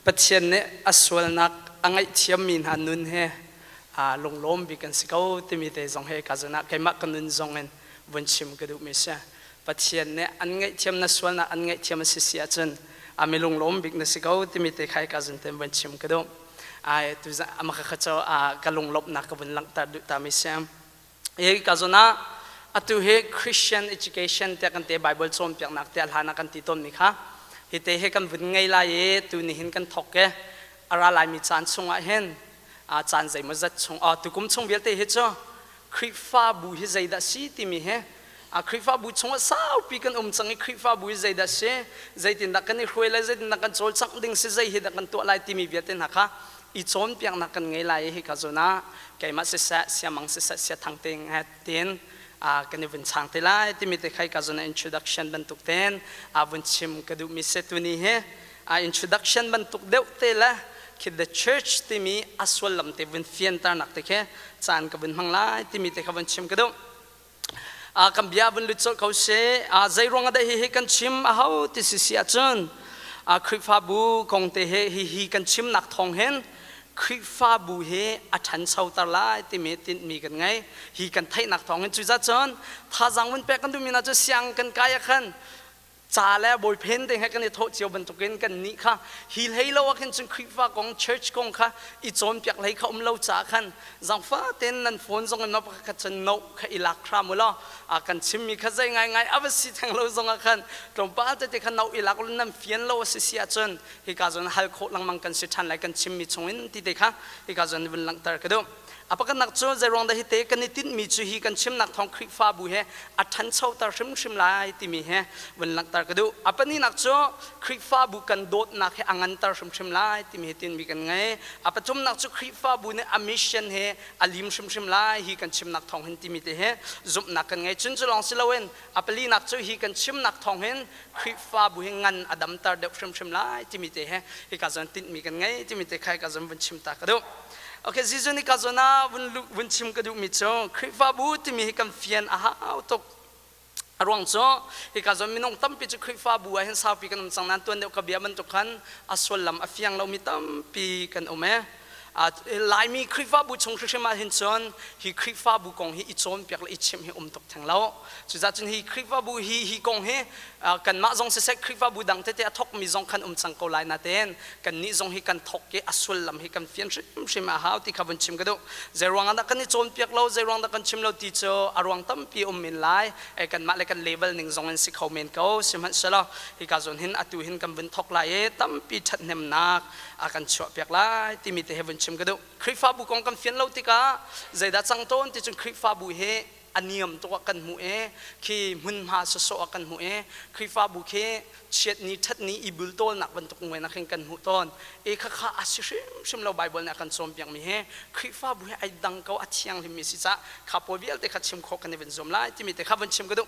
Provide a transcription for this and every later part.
ปัจเจียนเนี่ยอสวลนักอังไงเทียมมินหันนุนเฮลงล้มบิกันสิเขาที่มีแต่จงเฮกาจนะใครมักกันนุนจงเงินวันชิมกระดูกมิเช่ปัจเจียนเนี่ยอันไงเทียมนัสวลนักอันไงเทียมสิเสียจนมีลงล้มบิกันสิเขาที่มีแต่ใครกาจนเต็มวันชิมกระดูกตัวจะมาข้าเจ้ากลงลบนักกับวันหลังตาดูตามิเช่กาจนะตัวเฮ Christian education แต่กันเตะ Bible ชมเปียกนักเตะหานักกันตีต้นนี่ค่ะฮิตเฮกันวันไงล่ะตัวนี้เห็นกันทอกเกอะไรมีจานชงเห็นจานใจมันจะชงตุกุมชงเบียดเตะเฮจ้าคริฟ้าบุหิใจดัชสีที่มีเฮคริฟ้าบุชงว่าสาวปีกันจังคริฟ้าบุหิใจดัชสีใจตินดักกันนี่คุยเลยใจตินดักกันโจลสังดิ่งสิใจเฮดักกันตัวอะไรที่มีเบียดเตะนักค่ะอีโจนเปียกนักกันไงล่ะเฮกันจนะแกมาเสียมังเสียทางเต็งเฮเตียนกันนี่วันช่างเตล่าที่มีแต่ใครกันจนะ introduction บรรทุกเต็นวันชิมกระดูกมิเซตุนี่เฮintroduction บรรทุกเดวเตล่าคิด the church ที่มีอัศวลลำเตวันเฟียนตานักเตะแค่จานกับวันมังลายที่มีแต่กับวันชิมกระดูกคำบิอาวันลุจเขาเสียใจรวงอะไรเฮกันชิมเขาที่สิเสียจนคริฟ้าบูคงเตะเฮกันชิมนักทองเห็นคริฟ้าบูเฮอัชันเช่าตาลายที่มีติดมีกันไงฮีกันไทยนักทองเห็นจุดจ้าจนถ้าจังวันเปกันดูมีน่าจะเสียงกันกายกันจ่าแล้วบอยเพนเต็งให้กันในโทษเจียวบรรทุกกันนี่ค่ะฮีให้เราว่ากันจนคริฟ้าของ church ของค่ะอีโจนเปียกเลยเขาเราจ่ากันจังฟ้าเต็นนั่นฝนส่งกันมาประกาศนกค่ะอีลักครามุลกันชิมมีข้าใจไงเอาไปสิทางเราส่งกันตรงป้าจะเด็กขันเอาอีลักเรานั่นเฟียนเราเสียจนฮีกาจนฮัลโคลังมังกันสิทันไรกันชิมมีชงอินที่เด็กค่ะฮีกาจนวันหลังตากระดูapakah nak cuci zarong dah hite kan itin mi cuci kan cim nak thong krik fa bu he athan chau tar shim lai ti mi he wen lang tar kadu apa ni nak cuci krik fa bu kan dot nak he angan tar shim lai ti mi tin mi kan ngai apa chum nak cuci krik fa bu ne a mission he alim shim lai hi kan cim nak thong hen ti mi te he zup nak kan ngai chun chulong silawen apa li nak cuci hi kan cim nak thong hen krik fa bu he ngan adam tar de shim lai ti mi te he hi ka zan tin mi kan ngai ti mi te khai ka zan wen chim ta kaduโอเคซิจุนี่ก็จะน่าวันชิมกระดูกมิโซคริฟ้าบูที่มีกันเฟียนเอาตกรวงโซที่ก็จะมีน้องตั้มปีจุคริฟ้าบูเห็นสาวปีกันสังนั้นตัวเดียวกับเบียมันตุกันอสวลลำอฟียงเรามีตั้มปีกันโอเมหลายมีคริฟ้าบูชงชิมาเห็นจนฮีคริฟ้าบูกงฮีอิจนเปียกละอิชิมฮีตกทางเราสุดท้ายจนฮีคริฟ้าบูฮีกงฮีกันมาจงเสกคริฟ้าบูดังเตะทกมีจงคันสังโกลายนาเตนกันนี้จงฮีกันทกเกอสวลลำฮีกันเฟียนชิมาหาวที่ขับชิมกันดูเจรวงอันนั้นกันนี้จนเปียกเราเจรวงอันนั้นกันชิมเราตีโจอารวงตั้มปีมินไลกันมาเลยกันเลเวลหนึ่งจงเงินสิเขาเมนเขาชิมันเสร็จแล้วฮีกันจนเห็นอตุเห็นกันเป็นทกลายตั้มปีชัดเนมนักกันชั่วเปียกไลที่มีแต่เฮวันชิมกันดูคริฟ้าบุกองกันเฟียนเราติกาใจดัดสังต้นที่จนคริฟ้าบุเฮอันยมตัวกันหูคีมุนมาสโซกันหูคริฟ้าบุเฮเชียดนี้ทัดนี้อิบุลต้นนักบรรทุกเงินนักกันหูต้นข้าอาศิชิมเราไบเบิลนักกันสมเปียงมีเฮคริฟ้าบุเฮไอดังเขาอัดเชียงที่มีสิจ้าข้าพอวิลแต่ข้าชิมโคกันในวันสมไลที่มีแต่ข้าวันชิมก็ดู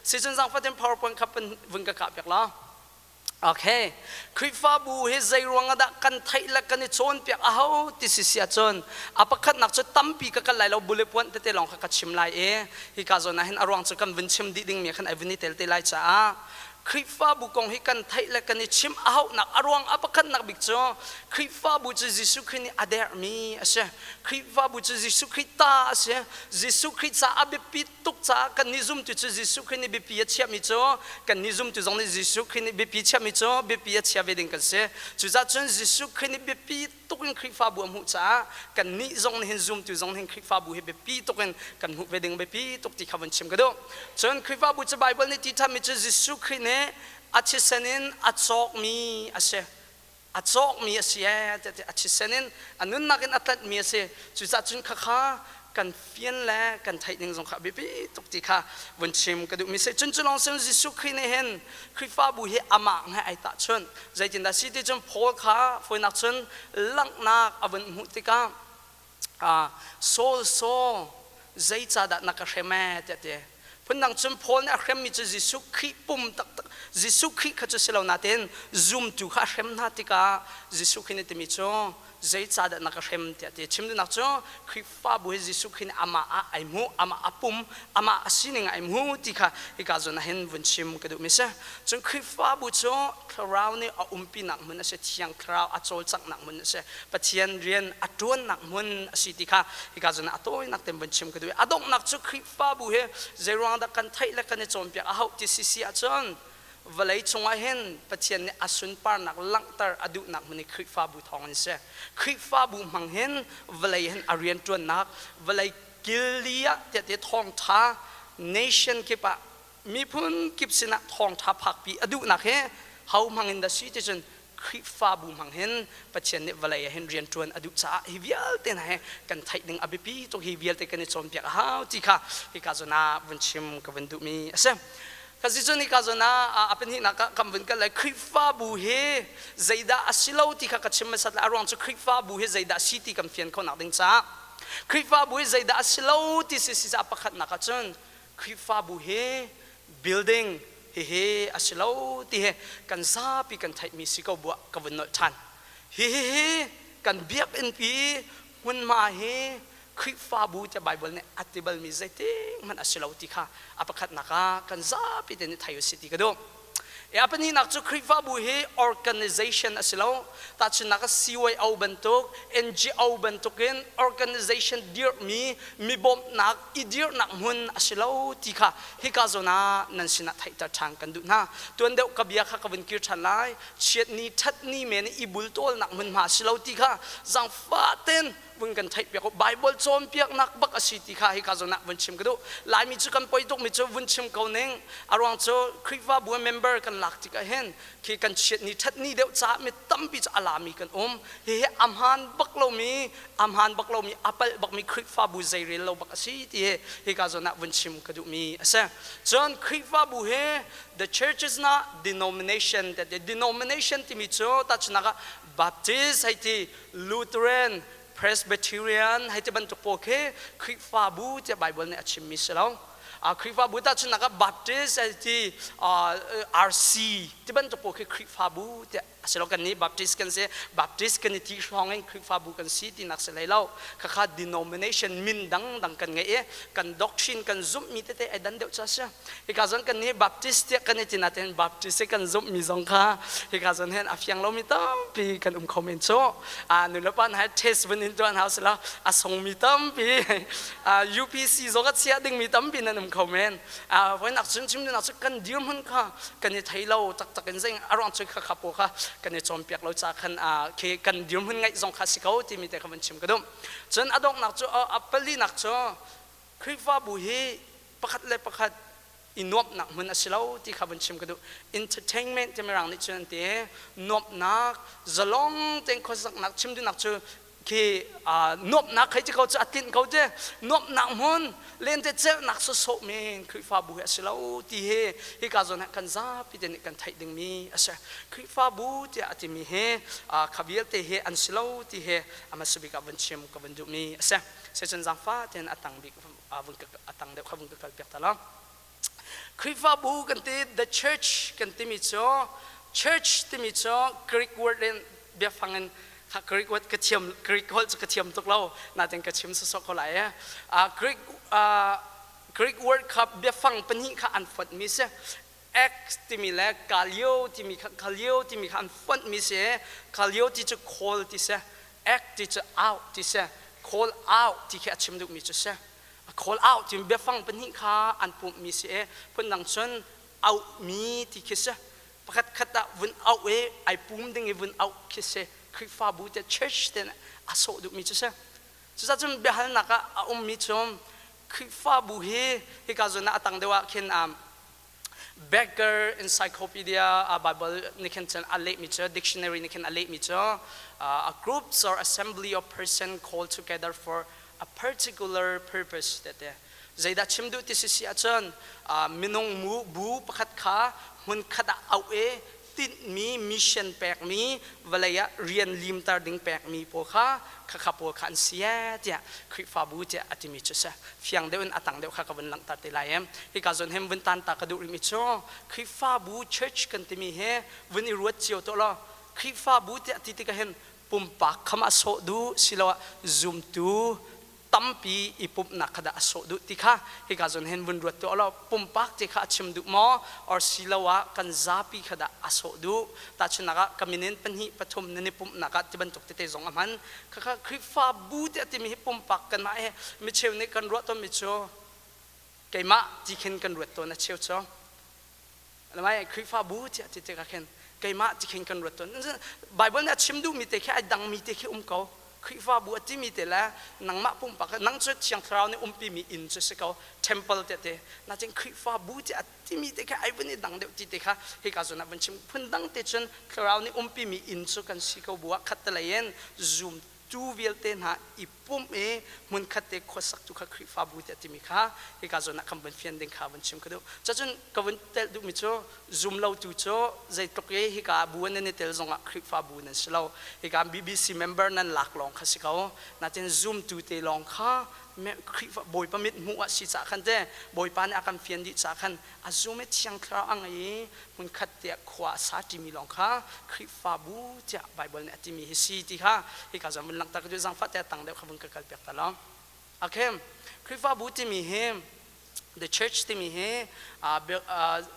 ซีซันสังฟัดเป็น PowerPoint ข้าเป็นวันกะกะเปียกล้อโอเคคริฟ้าบูเฮใจรวงดักกันไทยและกันในโซนเปียกเอาที่สิเสียจนอาปักนักจะตั้มปีกันไหลเราบุเล่ปวนเตะลองขัดชิมไล่ฮิกาโซนะเห็นอารวงจะกันวินชิมดิดิ่งมีขันไอวินิเตลเตไลจ้าคริฟ้าบุกงฮิกันไทยและกันในชิมเอาหนักอารวงอาปักนักบิกโจคริฟ้าบูจะยิสุครินีอเดอร์มีเสียคริฟ้าบูจะยิสุคริตาเสียยิสุคริตาอเบปิตุกจ้ากันนิซุมตุจะยิสุครินีเบปีเชียมิโจกันนิซุมตุจงในยิสุครินีเบปีเชียมิโจเบปีเชียเวดิงกันเสียจุดจ้าจนยิสุครินีเบปีตุกันคริฟ้าบูมุจ้ากันนิจงในเห็นซุมตุจงในคริฟ้าบูเฮเบปีตุกันหุเวดิงเบปีตุกที่เขาวันชิมกันดูจนคริฟ้าบูจะไบเบิลในที่ทำมิจะยิสุครินีอาชิสนินอาจอกมีอาเซอาจอกมีอาเซียแต่อาชิสนินอันนั้นนักอัตลัดมีอาเซียจุดจัดจุนข้ากันเฟียนแลกันไทยนึงสงขาบิบิตุกติค่ะวันชิมกระดูมีเซจุนจุลองเซนจิสุครินเห็นคริฟ้าบุเฮอามังให้ไอตาชนใจจินดาสิที่จนโพลข้าฝนนักชนลังนักอวันมุติกาโซใจจัดนักเขมเตะพนังชนโพลเนี่ยเขมมีจะจิสุคริปุ่มตัก Jisu Christ kha chu selo natin zoom tu kha hem na tika Jisu Christ ni mi cho zai cha da na ka hem te te chim du na cho Christ fa bu Jisu Christ ama a ai mu ama apum ama asining ai mu tika ika zo na hen vun chim ka du mi sa chung Christ fa bu cho khrau ni a umpi nak mun se thiang khrau a chol chak nak mun se pathian rian atun nak mun asi tika ika zo na atoi nak tem vun chim ka du adok nak chu Christ fa bu he zai rang da kan thai la kan chom pya a hau ti si si a chon valai chunga hen pathian ne asun par nak langtar adu nak mani Christ fa bu thong se Christ fa bu mang hen valai hen arian tuan nak valai gilia te thong tha nation ke pa mi phun kip sina thong tha phak pi adu nak he how mang in the citizen Christ fa bu mang hen pathian ne valai hen rian tuan adu cha hivial ten he kan thai ding abipi to hivial te kan chom pya how ti kha ikazona bunchim ka bundu mi ase kasi joni kazona apeni na kamvin ka lai Christ bu he zaida asilo ti ka kachim sat arong chu Christ bu he zaida city kam fian ko na ding cha Christ bu he zaida asilo ti si sa pakhat na ka chun Christ bu he building he asilo ti he kan sa pi kan thai mi si ko bu ka vun no chan he kan biak en pi hun ma he Christ bu te Bible ne atibal mi zaiting man asilaw ti kha apakat naka kan zapi den thayo city ka do e apani nak chu Christ bu he organization asilaw ta chu naka siway au bentuk NGO bentukin organization dear mi bom nak idir nak mun asilaw ti kha hi ka zona nan sina thai ta thang kan du na tuan deu kabia kha kawin kir than lai chiat ni that ni men ibul tol nak mun ma asilaw ti kha jang fa ten vun kan thai pya ko Bible chom piak nak bak asiti kha hi ka zona vun chim kadu lai mi chu kan poi tok mi chu vun chim ko neng arwang cho Christ bu member kan lak ti ka hen ki kan chet ni that ni deu cha mi tam pi cha alami kan he amhan baklo mi apal bak mi Christ bu zairil lo bak asiti hi ka zona vun chim kadu mi asa John Christ bu he the church is not denomination that the denomination ti mi cho ta chna Baptist haiti Lutheran Presbyterian hay tiban to poke Christ bu te Bible ne achim misalaw Christ bu ta chunaka Baptist hay RC tiban to poke Christ bu te asilo kan ni Baptist kan se Baptist kan ti hongeng Christ bu kan si ti nak selailaw kha denomination min dang kan ngai kan doctrine kan zum mi te ai dan deu cha sha ikazon kan ni Baptist te kan ti naten Baptist kan zum mi zong kha ikazon hen afyang lo mi tam pi kan comment so nulapan ha test when in don house la asong mi tam pi UPC zo ka chia ding mi tam pi nan comment when nak chim chim na kan dirm hun kha kan ni thailo tak tak kan zeng around chuk kha khapo kha kan ni chom piak lo cha khan ke kan dirm hun ngai zong kha sikau ti mi te khawan chim kadum chen adok nak cho apali nak cho Christ bu he pakhat le pakhat inop nak mun asilaw ti khawan chim kadu entertainment te merang ni chen te nop nak zalong teng khosak nak chim du nak cho ke nop nak khai kau cha atin kau je nop nak mun len te che nak so so men Christ bu asilaw ti he ka zon kan za pi den kan thai ding mi asa Christ bu ti ati mi he khabiel te he ansilaw ti he amasubi ka van chim ka van du mi asa se chen zang fa ten atang bi avun ka atang de khavun ka pek tala Christ bu kan te the church kan te mi cho church te mi cho Greek word in bia fangen Greek word katiam Greek word katiam tok lo na ten kachim so ko lai Greek word kap bia fang pani kha anfot mi se ex ti mi le kalio ti mi kha anfot mi se kalio ti chu call ti se act ti chu out ti se call out ti kha chim duk mi chu se call out ti bia fang pani kha anpu mi se pun nang chon out mi ti kha se pakat khata vun out e ai pum ding e vun out ki se Christ bu te church ten aso duk mi chu se chu sa chum behal naka mi chom Christ bu he ka zona atang dewa ken Becker encyclopedia Bible ni ken chen alek mi chu dictionary ni ken alek mi chu a groups or assembly of person called together for a particular purpose that zaida chimdu ti si achon minong mu bu pakhat kha hun khada au e ติดมีมิชชั่นแปลกมีเวลาเรียนลิมตาดิ่งแปลกมีพวกข้าขับพวกขันเสียเจ้าคริฟ้าบูเจ้าอธิมิจุเสเฟียงเดินอัตังเดียวข้ากับวันหลังตัดตีลายที่การจนเห็นวันตันตากระดูกมิจฉาคริฟ้าบูเชิร์ชกันที่มีเฮวันนี้รู้เจียวตัวละคริฟ้าบูเจ้าที่ที่ก็เห็นปุ่มปากขมาโซดูสิละซูมตูตั้มปีอีปุ่มนักขดาโซดูที่ข้าที่การจนเห็นวันรู้ตัวละปุ่มปากที่ข้าชิมดูมออร์สิละวะกันซาปีขดาโซดูแต่ชนะก็กำมินเป็นหิปฐมในปุ่มนักที่บรรทุกที่เตจงอามันข้าคริฟ้าบูเจ้าที่มีปุ่มปากกันมาไม่เชื่อในกันรู้ตัวมิจฉาไก่มะที่เห็นกันรู้ตัวนั่นเชื่อจ้ะแล้วไม่คริฟ้าบูเจ้าที่เตก็เห็นไก่มะที่เห็นกันรู้ตัวนั่นไบเบิลเนี่ยชิมดูมีแต่แค่ดังมีแต่แค่เขาคริฟ้าบูที่มีแต่ละนังมะปุ่มปากนังจุดเชียงคราวนี่ปีมีอินจุดสิเขาเทมเพิลเตะนั่นจึงคริฟ้าบูที่มีแต่แค่ไอ้วันนี้ดังเดียวที่เตะค่ะที่การส่วนนั้นวันชิมพุ่นดังเตะจนคราวนี่ปีมีอินจุดกันสิเขาบัวขัดตะเลยนซูมจูเวลเตนหาอีปุ่มมันขัดเตะขวสักจุกคริฟ้าบูที่มีค่ะที่การส่วนนั้นคำเป็นเฟียนเด้งค่ะวันชิมก็ดูจะจนก็วันเตะดูมิโชซูมเราดูโชใจตกเย่ที่การบัวนั่นเตะจงคริฟ้าบูนั่นสิเราที่การ BBC member นั่นหลักลองค่ะสิเขานั่นจึงซูมดูเตะลองค่ะแม่คริฟ้าบอยประมิดมัวสิจากขันเต้บอยปานอาการเฟียนดิจากขันอาซูเมเชียงคราวอังไงมันขัดเตะขวาสาจิมีลองค่ะคริฟ้าบูจะไบเบิลเนี่ยที่มีฮิสิที่ค่ะที่การจะมันหลังตากระดูจังฟัดแต่ต่างเดียวเขาเป็นกระเปียกตลอดโอเคคริฟ้าบูที่มีเฮ the church ที่มีเฮ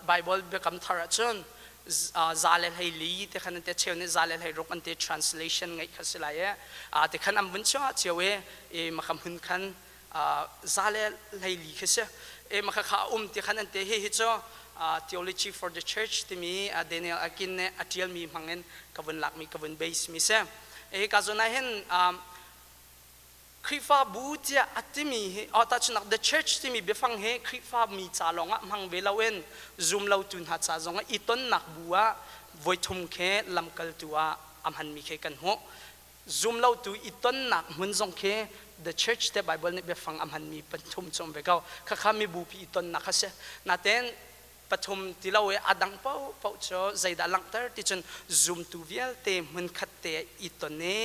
ไบเบิลเบคำทาร์จนซาเลลให้ลีแต่ขันเตเชียวเนี่ยซาเลลให้รบอันเต translation ไงข้าสิลายแต่ขันอันวันชั่วเชียวมาคำหุ่นขันซาเลลให้ลีข้าสิมาข้าแต่ขันอันเตเฮฮิจ้าtheology for the church ที่มีเดนิเอลอากินเนี่ยอาทิลมีมังเงินกวนหลักมีกวนเบสมีเสียการจนนั้นเห็นคริฟ้าบูเจ้าอัติมีตัดนัก the church ที่มีเบฟังเฮคริฟ้ามีจ่าลงอ่ะมังเวลาเว้น zoom เราตุนหัดจ่าจงอ่ะอีต้นนักบัวไว้ทุ่มเคลำกัลตัวอัมหันมีเคกันหัว zoom เราตัวอีต้นนักมันจงเค the church แต่ Bible เนี่ยเบฟังอัมหันมีเป็นทุ่มจงไปเขาข้ามีบูปีอีต้นนักเสียนาเต้นปฐมที่เราอาดังเป้าโจใจดังลังเตอร์ที่จน zoom ตัวเวลเตมันขัดเตะอีตัวเน่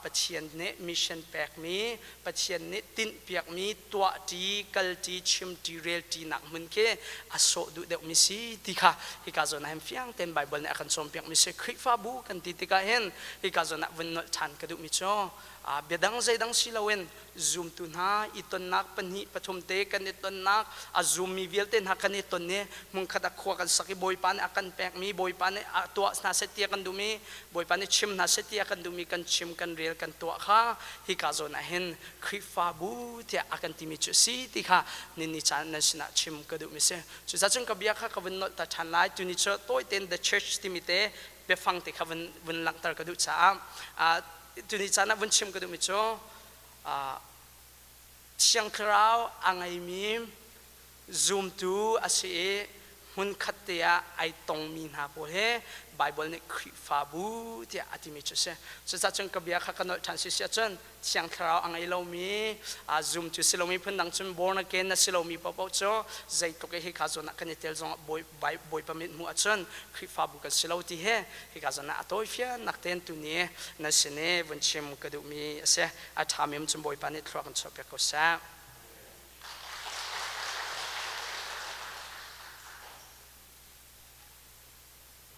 ปัจเจียนเน่มิชชั่นแปลกมีปัจเจียนเน่ตินเปียกมีตัวจีกัลจีชิมจีเรลจีนักมันแค่อาโซดูเดมิสีที่ค่ะที่การจนให้เฟียงเต็นไบเบิลเนี่ยอาการสมเปียกมิสีคริฟ้าบูกันที่ที่การเห็นที่การจนวันนชันกระดูกมิโชเบียดังใจดังสิลาเวนซูมตุนหาอีตนนักปนิปฐมเตกันอีตนนักซูมมีเวลเตนหักันอีตนเนี่ยมึงขัดขวากันสักบอยปานอากันแปกมีบอยปานตัวนาเสตียกันดูมีบอยปานชิมนาเสตียกันดูมีกันชิมกันเรียลกันตัวข้าฮิกาโซนะเห็นคริฟ้าบูที่อากันที่มีจุดสีที่ข้านินิจานันชนะชิมกันดูมีเสียจุดจัดจงกับยาข้ากับวันนอตัดชันไลตุนิชตัวเต็น the church ที่มีเตะเบฟังที่ข้าวันหลังตากระดูจ้าตุนิจานะวันชิมกระดูมิโชเชียงคราวอังไอมีซูมตูอาศัยหุ่นขัดเตียไอตรงมีนาโพเฮไบเบิลเนี่ยคริฟ้าบูที่อธิมิจุเสสุดท้ายจงกับยาข้ากันนอทันสิเสียจนเชียงคราวอังไอเรามีซูมตูสิเรามีพันดังจน born again นะสิเรามีปะปะโจใจตกให้ข้าจนนักกันเตลจงบอยประมิดมัวจนคริฟ้าบูกันสิเราที่เฮให้ข้าจนนักตัวเฟียนักเต้นตัวนี้นั่นสิเนวันชิมกระดูมีเสียอาทามิมจนบอยปานิทรักกันชอบเปียกษา